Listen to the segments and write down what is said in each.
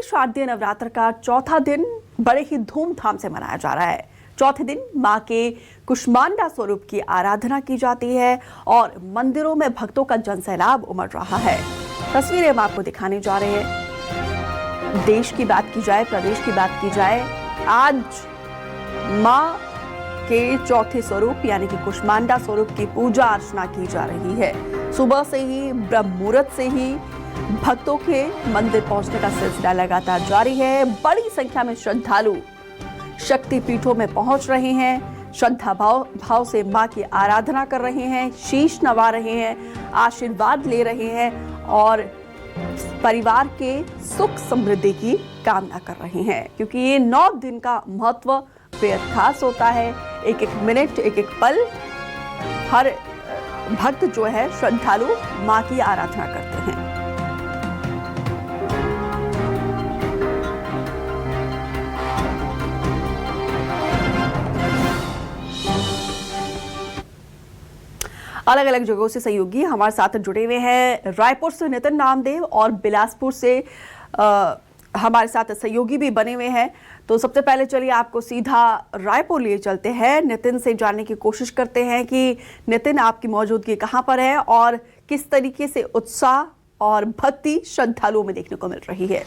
शारदीय नवरात्र का चौथा दिन बड़े ही धूमधाम से मनाया जा रहा है। चौथे दिन मां के कुष्मांडा स्वरूप की आराधना की जाती है और मंदिरों में भक्तों का जनसैलाब उमड़ रहा है। तस्वीरें हम आपको दिखाने जा रहे हैं। देश की बात की जाए, प्रदेश की बात की जाए, आज मां के चौथे स्वरूप यानी कि कुष्मांडा स्वरूप की पूजा अर्चना की जा रही है। सुबह से ही ब्रह्म मुहूर्त से ही भक्तों के मंदिर पहुंचने का सिलसिला लगातार जारी है। बड़ी संख्या में श्रद्धालु शक्ति पीठों में पहुंच रहे हैं, श्रद्धा भाव से मां की आराधना कर रहे हैं, शीश नवा रहे हैं, आशीर्वाद ले रहे हैं और परिवार के सुख समृद्धि की कामना कर रहे हैं, क्योंकि ये 9 दिन का महत्व बेहद खास होता है। एक एक मिनट, एक एक पल हर भक्त जो है श्रद्धालु मां की आराधना करते हैं। अलग अलग जगहों से सहयोगी हमारे साथ जुड़े हुए हैं। रायपुर से नितिन नामदेव और बिलासपुर से हमारे साथ सहयोगी भी बने हुए हैं। तो सबसे पहले चलिए आपको सीधा रायपुर लिए चलते हैं। नितिन से जानने की कोशिश करते हैं कि नितिन, आपकी मौजूदगी कहां पर है और किस तरीके से उत्साह और भक्ति श्रद्धालुओं में देखने को मिल रही है।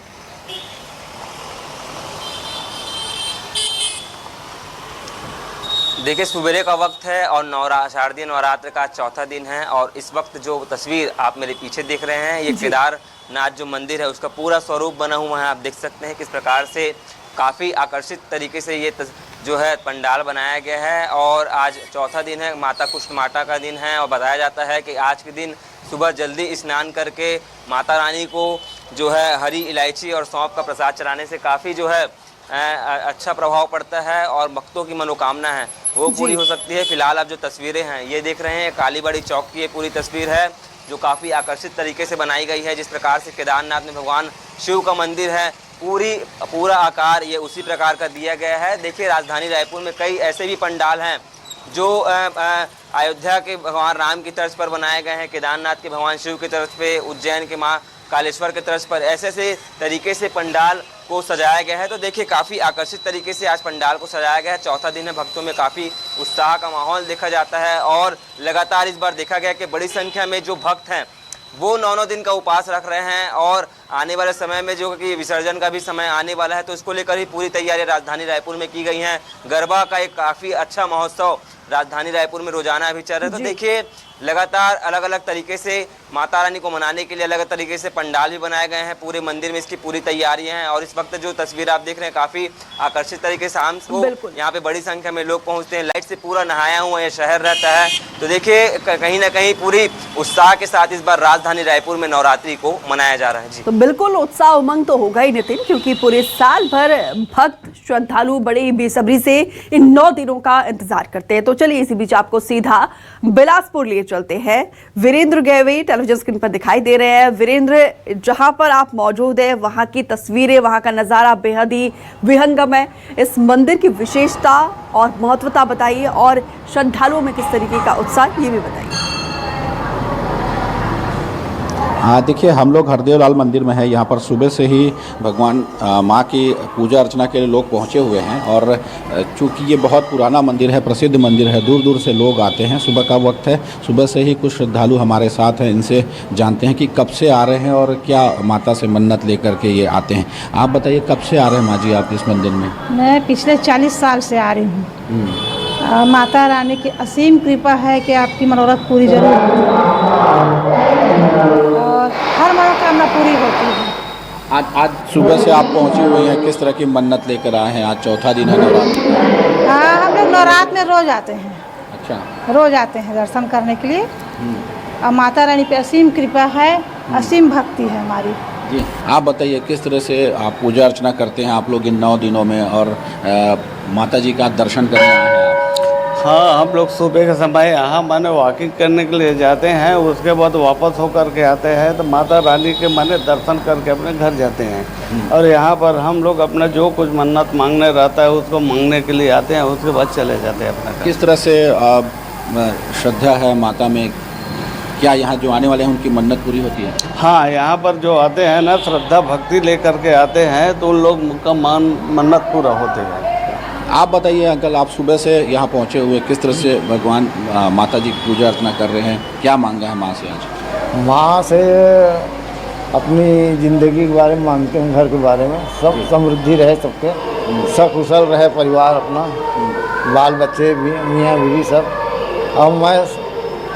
देखिए, सवेरे का वक्त है और शारदीय नवरात्र का चौथा दिन है और इस वक्त जो तस्वीर आप मेरे पीछे देख रहे हैं, ये केदारनाथ जो मंदिर है उसका पूरा स्वरूप बना हुआ है। आप देख सकते हैं किस प्रकार से काफ़ी आकर्षित तरीके से ये जो है पंडाल बनाया गया है। और आज चौथा दिन है, माता कुष्मांडा का दिन है और बताया जाता है कि आज के दिन सुबह जल्दी स्नान करके माता रानी को जो है हरी इलायची और सौंफ का प्रसाद चढ़ाने से काफ़ी जो है अच्छा प्रभाव पड़ता है और भक्तों की मनोकामना है वो पूरी हो सकती है। फिलहाल आप जो तस्वीरें हैं ये देख रहे हैं, कालीबाड़ी चौक की ये पूरी तस्वीर है जो काफ़ी आकर्षित तरीके से बनाई गई है। जिस प्रकार से केदारनाथ में भगवान शिव का मंदिर है, पूरा आकार ये उसी प्रकार का दिया गया है। देखिए, राजधानी रायपुर में कई ऐसे भी पंडाल हैं जो अयोध्या के भगवान राम की तर्ज पर बनाए गए हैं, केदारनाथ के भगवान शिव की तर्ज पे, उज्जैन के माँ कालेश्वर के तर्ज पर ऐसे तरीके से पंडाल को सजाया गया है। तो देखिए, काफ़ी आकर्षित तरीके से आज पंडाल को सजाया गया है। चौथा दिन है, भक्तों में काफ़ी उत्साह का माहौल देखा जाता है और लगातार इस बार देखा गया कि बड़ी संख्या में जो भक्त हैं वो 9 दिन का उपवास रख रहे हैं और आने वाले समय में जो कि विसर्जन का भी समय आने वाला है तो इसको लेकर ही पूरी तैयारी राजधानी रायपुर में की गई हैं। गरबा का एक काफ़ी अच्छा महोत्सव राजधानी रायपुर में रोजाना अभी चल रहा है। तो देखिए, लगातार अलग अलग तरीके से माता रानी को मनाने के लिए अलग अलग तरीके से पंडाल भी बनाए गए हैं। पूरे मंदिर में इसकी पूरी तैयारियां हैं और इस वक्त जो तस्वीर आप देख रहे हैं काफ़ी आकर्षित तरीके से शाम को यहाँ पे बड़ी संख्या में लोग पहुँचते हैं। लाइट से पूरा नहाया हुआ ये शहर रहता है। तो देखिए, कहीं ना कहीं पूरी उत्साह के साथ इस बार राजधानी रायपुर में नवरात्रि को मनाया जा रहा है। जी, तो बिल्कुल उत्साह उमंग तो होगा ही नितिन, क्योंकि पूरे साल भर भक्त श्रद्धालु बड़े बेसब्री से इन 9 दिनों का इंतजार करते हैं। तो चलिए इसी बीच आपको सीधा बिलासपुर लिए चलते हैं। वीरेंद्र गैवे टेलीविजन स्क्रीन पर दिखाई दे रहे हैं। वीरेंद्र, जहां पर आप मौजूद है वहां की तस्वीरें, वहां का नजारा बेहद ही विहंगम है। इस मंदिर की विशेषता और महत्वता बताइए और श्रद्धालुओं में किस तरीके का उत्साह ये भी बताइए। हाँ, देखिए, हम लोग हरदेव लाल मंदिर में है। यहाँ पर सुबह से ही भगवान माँ की पूजा अर्चना के लिए लोग पहुँचे हुए हैं और चूँकि ये बहुत पुराना मंदिर है, प्रसिद्ध मंदिर है, दूर दूर से लोग आते हैं। सुबह का वक्त है, सुबह से ही कुछ श्रद्धालु हमारे साथ हैं, इनसे जानते हैं कि कब से आ रहे हैं और क्या माता से मन्नत लेकर के ये आते हैं। आप बताइए, कब से आ रहे हैं माँ जी आप इस मंदिर में? मैं पिछले 40 साल से आ रही हूँ। माता रानी की असीम कृपा है कि आपकी मनोरथ पूरी जरूर और हर मनोकामना पूरी होती है। आज सुबह से आप पहुंचे हुए हैं, किस तरह की मन्नत लेकर आए हैं? आज चौथा दिन है नवरात्र। हाँ, हम लोग नवरात्र में रोज आते हैं। अच्छा, रोज आते हैं दर्शन करने के लिए और माता रानी पे असीम कृपा है, असीम भक्ति है हमारी। जी, आप बताइए किस तरह से आप पूजा अर्चना करते हैं आप लोग इन 9 दिनों में और माता जी का दर्शन करने आए हैं? हाँ, हम लोग सुबह के समय यहाँ माने वॉकिंग करने के लिए जाते हैं, उसके बाद वापस होकर के आते हैं तो माता रानी के माने दर्शन करके अपने घर जाते हैं। और यहाँ पर हम लोग अपना जो कुछ मन्नत मांगने रहता है उसको मांगने के लिए आते हैं, उसके बाद चले जाते हैं अपना घर। किस तरह से श्रद्धा है माता में? क्या यहाँ जो आने वाले हैं उनकी मन्नत पूरी होती है? हाँ, यहाँ पर जो आते हैं ना, श्रद्धा भक्ति लेकर के आते हैं तो उन लोग का मन्नत पूरा होते हैं। आप बताइए अंकल, आप सुबह से यहाँ पहुँचे हुए, किस तरह से भगवान माता जी की पूजा अर्चना कर रहे हैं, क्या मांगा है माँ से आज? माँ से अपनी ज़िंदगी के बारे में मांगते हैं, घर के बारे में, सब समृद्धि रहे, सबके सकुशल रहे परिवार अपना, बाल बच्चे भी, मियाँ बीवी सब। अब मैं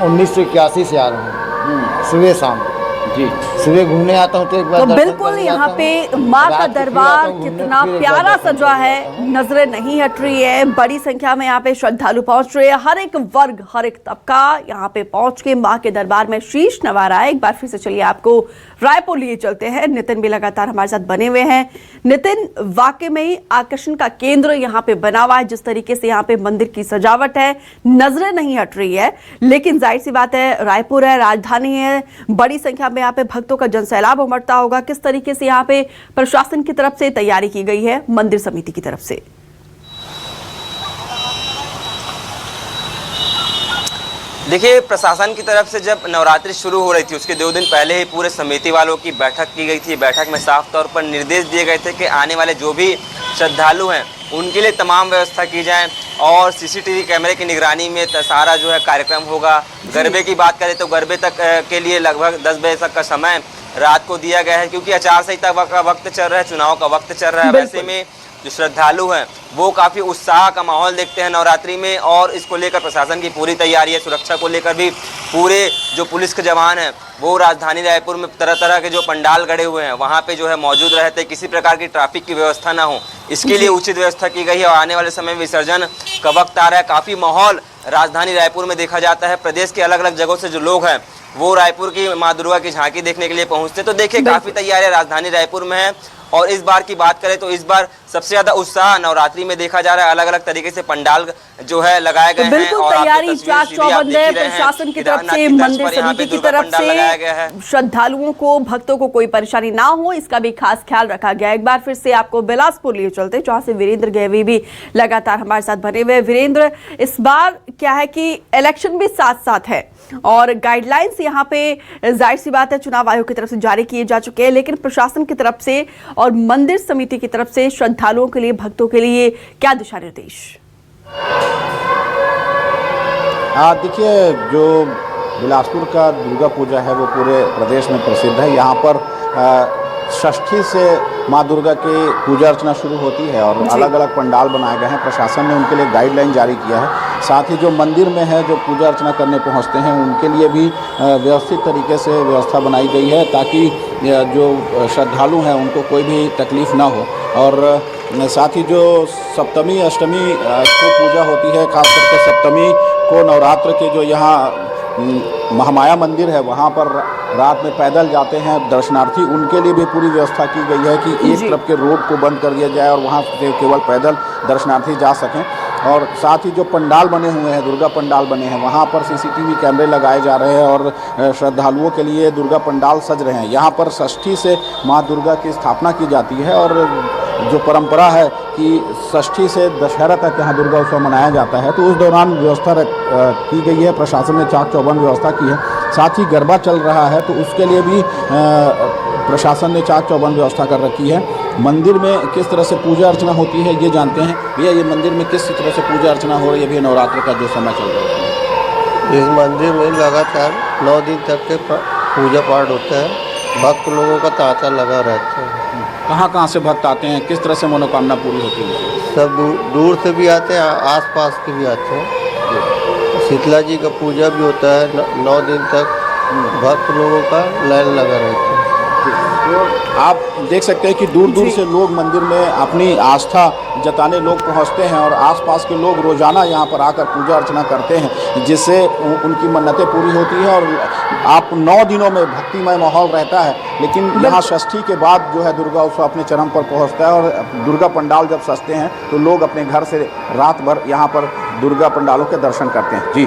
1981 से आ रहा हूँ, सुबह शाम जी सुबह घूमने आता हूँ तो एक बार तो दर्शन बिल्कुल करने यहाँ आता पे हूँ। माँ का रात को फिर दरबार आता हूँ घूमने, कितना फिर एक बार प्यारा दर्शन सजा करने है, आता हूँ। नजरें नहीं हट रही है। बड़ी संख्या में यहाँ पे श्रद्धालु पहुंच रहे हैं, हर एक वर्ग, हर एक तबका यहाँ पे पहुंच के माँ के दरबार में शीश नवा रहा है। एक बार फिर से चलिए आपको रायपुर लिए चलते हैं। नितिन भी लगातार हमारे साथ बने हुए हैं। नितिन, वाकई में ही आकर्षण का केंद्र यहाँ पे बना हुआ है। जिस तरीके से यहाँ पे मंदिर की सजावट है, नजरें नहीं हट रही है, लेकिन जाहिर सी बात है, रायपुर है, राजधानी है, बड़ी संख्या में यहाँ पे भक्तों का जनसैलाब उमड़ता होगा। किस तरीके से यहाँ पे प्रशासन की तरफ से तैयारी की गई है, मंदिर समिति की तरफ से? देखिए, प्रशासन की तरफ से जब नवरात्रि शुरू हो रही थी उसके 2 दिन पहले ही पूरे समिति वालों की बैठक की गई थी। बैठक में साफ तौर पर निर्देश दिए गए थे कि आने वाले जो भी श्रद्धालु हैं उनके लिए तमाम व्यवस्था की जाए और सीसीटीवी कैमरे की निगरानी में सारा जो है कार्यक्रम होगा। गरबे की बात करें तो गरबे तक के लिए लगभग 10 बजे तक का समय रात को दिया गया है, क्योंकि आचार संहिता का वक्त चल रहा है, चुनाव का वक्त चल रहा है। वैसे में जो श्रद्धालु हैं वो काफ़ी उत्साह का माहौल देखते हैं नवरात्रि में, और इसको लेकर प्रशासन की पूरी तैयारी है। सुरक्षा को लेकर भी पूरे जो पुलिस के जवान हैं वो राजधानी रायपुर में तरह तरह के जो पंडाल गड़े हुए हैं वहाँ पे जो है मौजूद रहते, किसी प्रकार की ट्रैफिक की व्यवस्था ना हो, इसके लिए उचित व्यवस्था की गई है। और आने वाले समय में विसर्जन का वक्त आ रहा है, काफ़ी माहौल राजधानी रायपुर में देखा जाता है। प्रदेश के अलग अलग जगहों से जो लोग हैं वो रायपुर की माँ दुर्गा की झांकी देखने के लिए पहुँचते। तो देखिए, काफ़ी तैयारियाँ राजधानी रायपुर में है। और इस बार की बात करें तो इस बार सबसे ज्यादा उत्साह नवरात्रि में देखा जा रहा है। अलग अलग तरीके से पंडाल जो है लगाए गए हैं, बिल्कुल तैयारी चाक चौबंद है प्रशासन की तरफ से, मंदिर समिति की तरफ से। श्रद्धालुओं को, भक्तों को कोई परेशानी ना हो, इसका भी खास ख्याल रखा गया है। एक बार फिर से आपको बिलासपुर लिए चलते हैं, जहां से वीरेंद्र गहवी भी लगातार हमारे साथ बने हुए। वीरेंद्र, इस बार क्या है कि इलेक्शन भी साथ साथ है और गाइडलाइंस यहाँ पे जाहिर सी बात है चुनाव आयोग की तरफ से जारी किए जा चुके हैं, लेकिन प्रशासन की तरफ से और मंदिर समिति की तरफ से श्रद्धालुओं के लिए, भक्तों के लिए क्या दिशा निर्देश? देखिए, जो बिलासपुर का दुर्गा पूजा है वो पूरे प्रदेश में प्रसिद्ध है। यहाँ पर षष्ठी से माँ दुर्गा की पूजा अर्चना शुरू होती है और अलग अलग पंडाल बनाए गए हैं। प्रशासन ने उनके लिए गाइडलाइन जारी किया है। साथ ही जो मंदिर में है, जो पूजा अर्चना करने पहुंचते हैं, उनके लिए भी व्यवस्थित तरीके से व्यवस्था बनाई गई है, ताकि जो श्रद्धालु हैं उनको कोई भी तकलीफ़ ना हो। और साथ ही जो सप्तमी अष्टमी को पूजा होती है, खास करके सप्तमी को नवरात्र के जो यहाँ महामाया मंदिर है वहाँ पर रात में पैदल जाते हैं दर्शनार्थी, उनके लिए भी पूरी व्यवस्था की गई है कि एक तरफ के रोड को बंद कर दिया जाए और वहाँ से केवल पैदल दर्शनार्थी जा सकें। और साथ ही जो पंडाल बने हुए हैं, दुर्गा पंडाल बने हैं, वहाँ पर सीसीटीवी कैमरे लगाए जा रहे हैं और श्रद्धालुओं के लिए दुर्गा पंडाल सज रहे हैं। यहाँ पर षष्ठी से माँ दुर्गा की स्थापना की जाती है और जो परंपरा है कि षष्ठी से दशहरा तक यहाँ दुर्गा उत्सव मनाया जाता है, तो उस दौरान व्यवस्था की गई है। प्रशासन ने चाक चौबंद व्यवस्था की है। साथ ही गरबा चल रहा है तो उसके लिए भी प्रशासन ने चाक चौबंद व्यवस्था कर रखी है। मंदिर में किस तरह से पूजा अर्चना होती है ये जानते हैं भैया, ये मंदिर में किस तरह से पूजा अर्चना हो रही है भैया नवरात्र का जो समय चल रहा है? इस मंदिर में लगातार 9 दिन तक के पूजा पाठ होता है। भक्त लोगों का तांता लगा रहता है। कहाँ से भक्त आते हैं, किस तरह से मनोकामना पूरी होती है? सब दूर से भी आते हैं, आसपास के भी आते हैं। शीतला जी का पूजा भी होता है, 9 दिन तक भक्त लोगों का लाइन लगा रहता है। आप देख सकते हैं कि दूर दूर से लोग मंदिर में अपनी आस्था जताने लोग पहुंचते हैं और आसपास के लोग रोज़ाना यहाँ पर आकर पूजा अर्चना करते हैं, जिससे उनकी मन्नतें पूरी होती है। और आप 9 दिनों में भक्तिमय माहौल रहता है, लेकिन यहाँ षष्ठी के बाद जो है दुर्गा उत्सव अपने चरम पर पहुँचता है और दुर्गा पंडाल जब सजते हैं तो लोग अपने घर से रात भर यहाँ पर दुर्गा पंडालों के दर्शन करते हैं। जी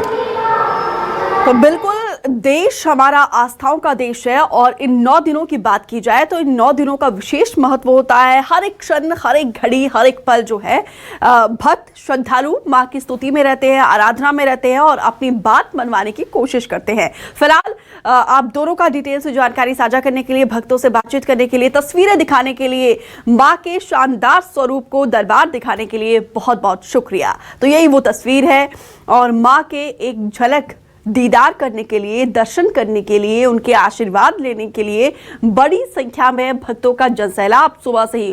तो बिल्कुल देश हमारा आस्थाओं का देश है और इन 9 दिनों की बात की जाए तो इन 9 दिनों का विशेष महत्व होता है। हर एक क्षण, हर एक घड़ी, हर एक पल जो है भक्त श्रद्धालु मां की स्तुति में रहते हैं, आराधना में रहते हैं और अपनी बात मनवाने की कोशिश करते हैं। फिलहाल आप दोनों का डिटेल से जानकारी साझा करने के लिए, भक्तों से बातचीत करने के लिए, तस्वीरें दिखाने के लिए, मां के शानदार स्वरूप को दरबार दिखाने के लिए बहुत बहुत शुक्रिया। तो यही वो तस्वीर है और मां के एक झलक दीदार करने के लिए, दर्शन करने के लिए, उनके आशीर्वाद लेने के लिए बड़ी संख्या में भक्तों का जनसैलाब सुबह से ही